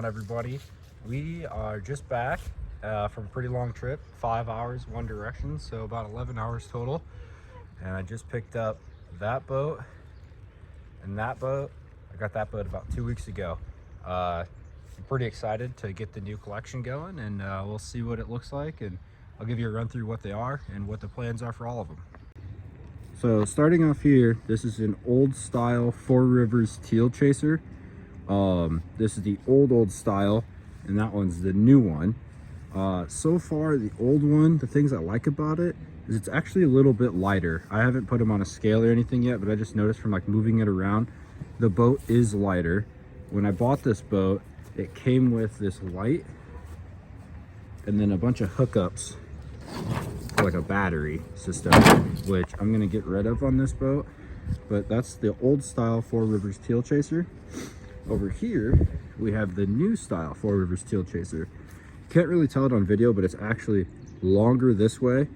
on, everybody? We are just back from a pretty long trip, 5 hours one direction, so about 11 hours total. And I just picked up that boat and that boat. I got that boat about 2 weeks ago. I'm pretty excited to get the new collection going, and we'll see what it looks like, and I'll give you a run through what they are and what the plans are for all of them. So starting off here, this is an old style Four Rivers Teal Chaser. This is the old style, and that one's the new one. So far, the old one, the things I like about it is it's actually a little bit lighter. I haven't put them on a scale or anything yet, but I just noticed from like moving it around, the boat is lighter. When I bought this boat, it came with this light and then a bunch of hookups for like a battery system, which I'm gonna get rid of on this boat. But that's the old style Four Rivers Teal Chaser. Over here, we have the new style Four Rivers Teal Chaser. Can't really tell it on video, but it's actually longer this way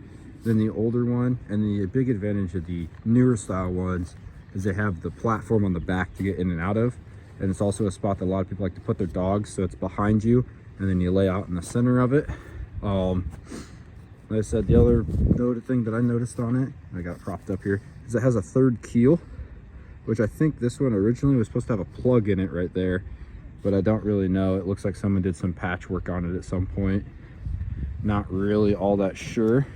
than the older one. And the big advantage of the newer style ones is they have the platform on the back to get in and out of. And it's also a spot that a lot of people like to put their dogs, so it's behind you, and then you lay out in the center of it. Like I said, the other thing that I noticed on it, I got propped up here, is it has a third keel, which I think this one originally was supposed to have a plug in it right there, but I don't really know. It looks like someone did some patchwork on it at some point. Not really all that sure.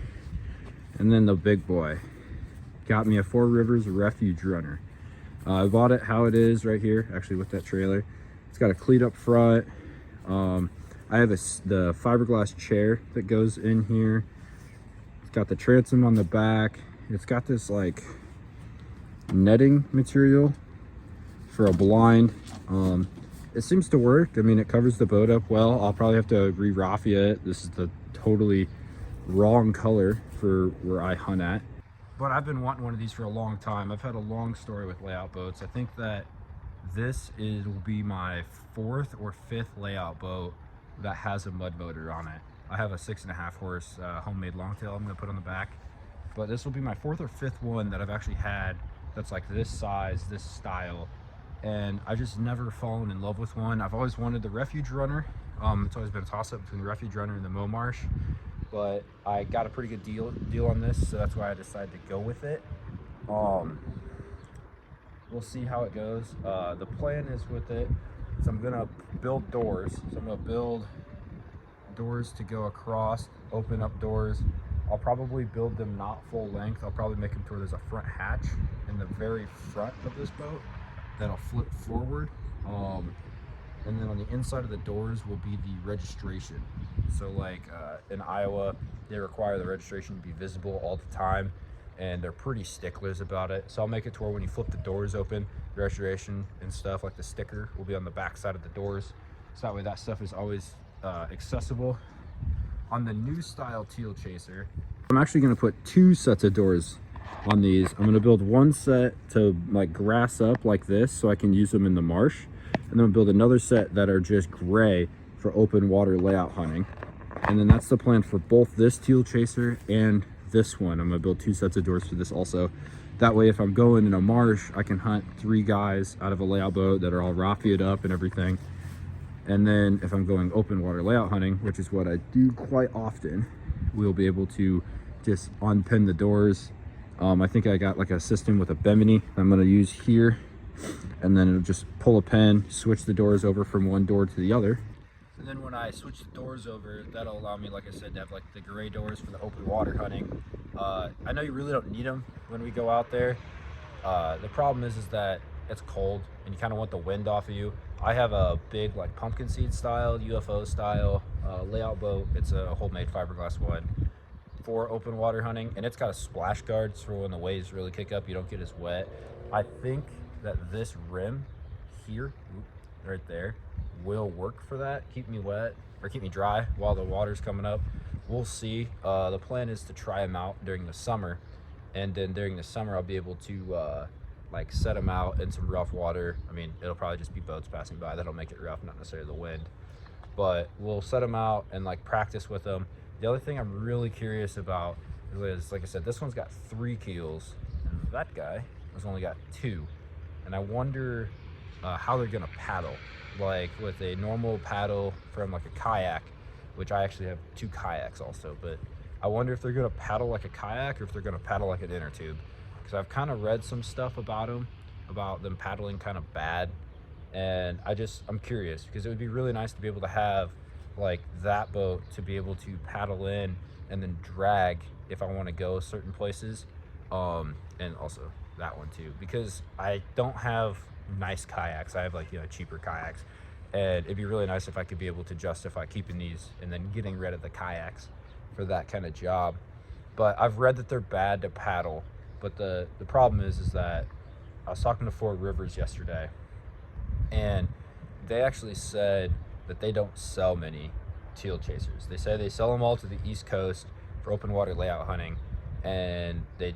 And then the big boy got me a Four Rivers Refuge Runner. I bought it how it is right here, actually with that trailer. It's got a cleat up front. I have the fiberglass chair that goes in here. It's got the transom on the back. It's got this like netting material for a blind. It seems to work. I mean, it covers the boat up well. I'll probably have to re-raffia it. This is the totally wrong color for where I hunt at. But I've been wanting one of these for a long time. I've had a long story with layout boats. I think that this will be my 4th or 5th layout boat that has a mud motor on it. I have a 6.5 horse homemade longtail I'm gonna put on the back, but this will be my 4th or 5th one that I've actually had that's like this size, this style, and I just never fallen in love with one. I've always wanted the Refuge Runner. It's always been a toss-up between the Refuge Runner and the Momarsh, but I got a pretty good deal on this, so that's why I decided to go with it. We'll see how it goes. The plan is with it, so I'm gonna build doors. So I'm gonna build doors to go across, open up doors. I'll probably build them not full length. I'll probably make them to where there's a front hatch in the very front of this boat that'll flip forward. And then on the inside of the doors will be the registration. So like in Iowa, they require the registration to be visible all the time, and they're pretty sticklers about it. So I'll make it to where when you flip the doors open, the registration and stuff like the sticker will be on the back side of the doors. So that way that stuff is always accessible. On the new style Teal Chaser, I'm actually gonna put 2 sets of doors on these. I'm gonna build one set to like grass up like this so I can use them in the marsh. And then I'll build another set that are just gray for open water layout hunting. And then that's the plan for both this Teal Chaser and this one. I'm gonna build 2 sets of doors for this also. That way, if I'm going in a marsh, I can hunt 3 guys out of a layout boat that are all raffiaed up and everything. And then if I'm going open water layout hunting, which is what I do quite often, we'll be able to just unpin the doors. I think I got like a system with a Bimini I'm gonna use here, and then it'll just pull a pin, switch the doors over from one door to the other. And then when I switch the doors over, that'll allow me, like I said, to have like the gray doors for the open water hunting. I know you really don't need them when we go out there. The problem is that it's cold and you kind of want the wind off of you. I have a big like pumpkin seed style, UFO style layout boat. It's a homemade fiberglass one for open water hunting, and it's got a splash guard so when the waves really kick up, you don't get as wet. I think that this rim here, right there, will work for that. Keep me wet or keep me dry while the water's coming up. We'll see. The plan is to try them out during the summer, and then during the summer I'll be able to like set them out in some rough water. I mean, it'll probably just be boats passing by that'll make it rough, not necessarily the wind, but we'll set them out and like practice with them. The other thing I'm really curious about is, like I said, this one's got 3 keels and that guy has only got 2, and I wonder how they're gonna paddle, like with a normal paddle from like a kayak, which I actually have 2 kayaks also. But I wonder if they're gonna paddle like a kayak or if they're gonna paddle like an inner tube, because I've kind of read some stuff about them paddling kind of bad, and I'm curious because it would be really nice to be able to have like that boat to be able to paddle in and then drag if I want to go certain places, and also that one too, because I don't have nice kayaks. I have like, cheaper kayaks, and it'd be really nice if I could be able to justify keeping these and then getting rid of the kayaks for that kind of job. But I've read that they're bad to paddle. But the problem is that I was talking to Four Rivers yesterday, and they actually said that they don't sell many teal chasers. They say they sell them all to the East Coast for open water layout hunting, and they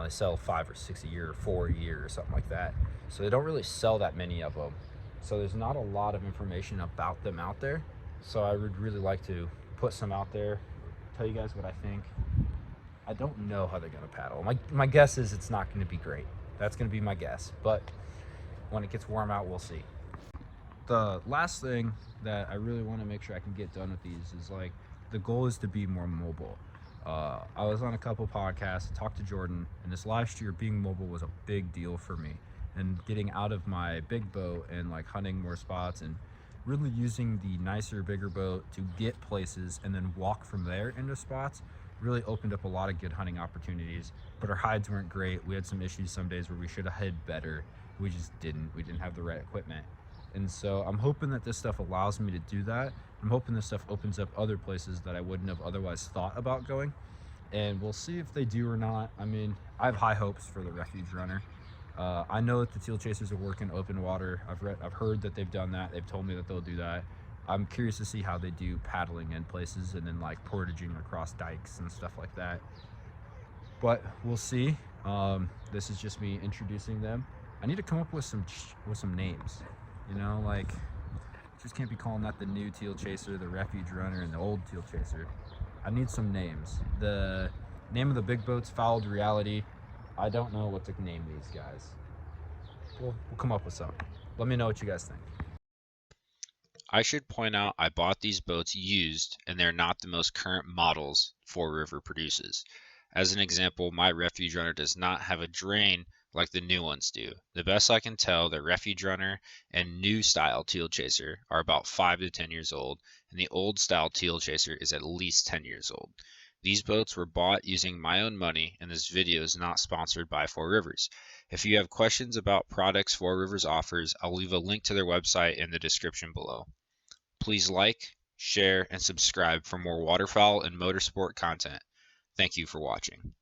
sell 5 or 6 a year, or 4 a year, or something like that. So they don't really sell that many of them. So there's not a lot of information about them out there. So I would really like to put some out there, tell you guys what I think. I don't know how they're gonna paddle. My guess is it's not gonna be great. That's gonna be my guess. But when it gets warm out, we'll see. The last thing that I really want to make sure I can get done with these is like, the goal is to be more mobile. I was on a couple podcasts, talked to Jordan, and this last year being mobile was a big deal for me. And getting out of my big boat and like hunting more spots and really using the nicer, bigger boat to get places and then walk from there into spots really opened up a lot of good hunting opportunities. But our hides weren't great. We had some issues some days where we should have hid better. We just didn't. We didn't have the right equipment. And so I'm hoping that this stuff allows me to do that. I'm hoping this stuff opens up other places that I wouldn't have otherwise thought about going. And we'll see if they do or not. I mean, I have high hopes for the Refuge Runner. I know that the teal chasers are working open water. I've heard that they've done that. They've told me that they'll do that. I'm curious to see how they do paddling in places and then like portaging across dikes and stuff like that. But we'll see. This is just me introducing them. I need to come up with some names. Like, just can't be calling that the new teal chaser, the Refuge Runner, and the old teal chaser. I need some names. The name of the big boat's Fouled Reality. I don't know what to name these guys. We'll come up with something. Let me know what you guys think. I should point out I bought these boats used and they're not the most current models Four River produces. As an example, my Refuge Runner does not have a drain like the new ones do. The best I can tell, the Refuge Runner and new style Teal Chaser are about 5 to 10 years old, and the old style Teal Chaser is at least 10 years old. These boats were bought using my own money, and this video is not sponsored by Four Rivers. If you have questions about products Four Rivers offers, I'll leave a link to their website in the description below. Please like, share, and subscribe for more waterfowl and motorsport content. Thank you for watching.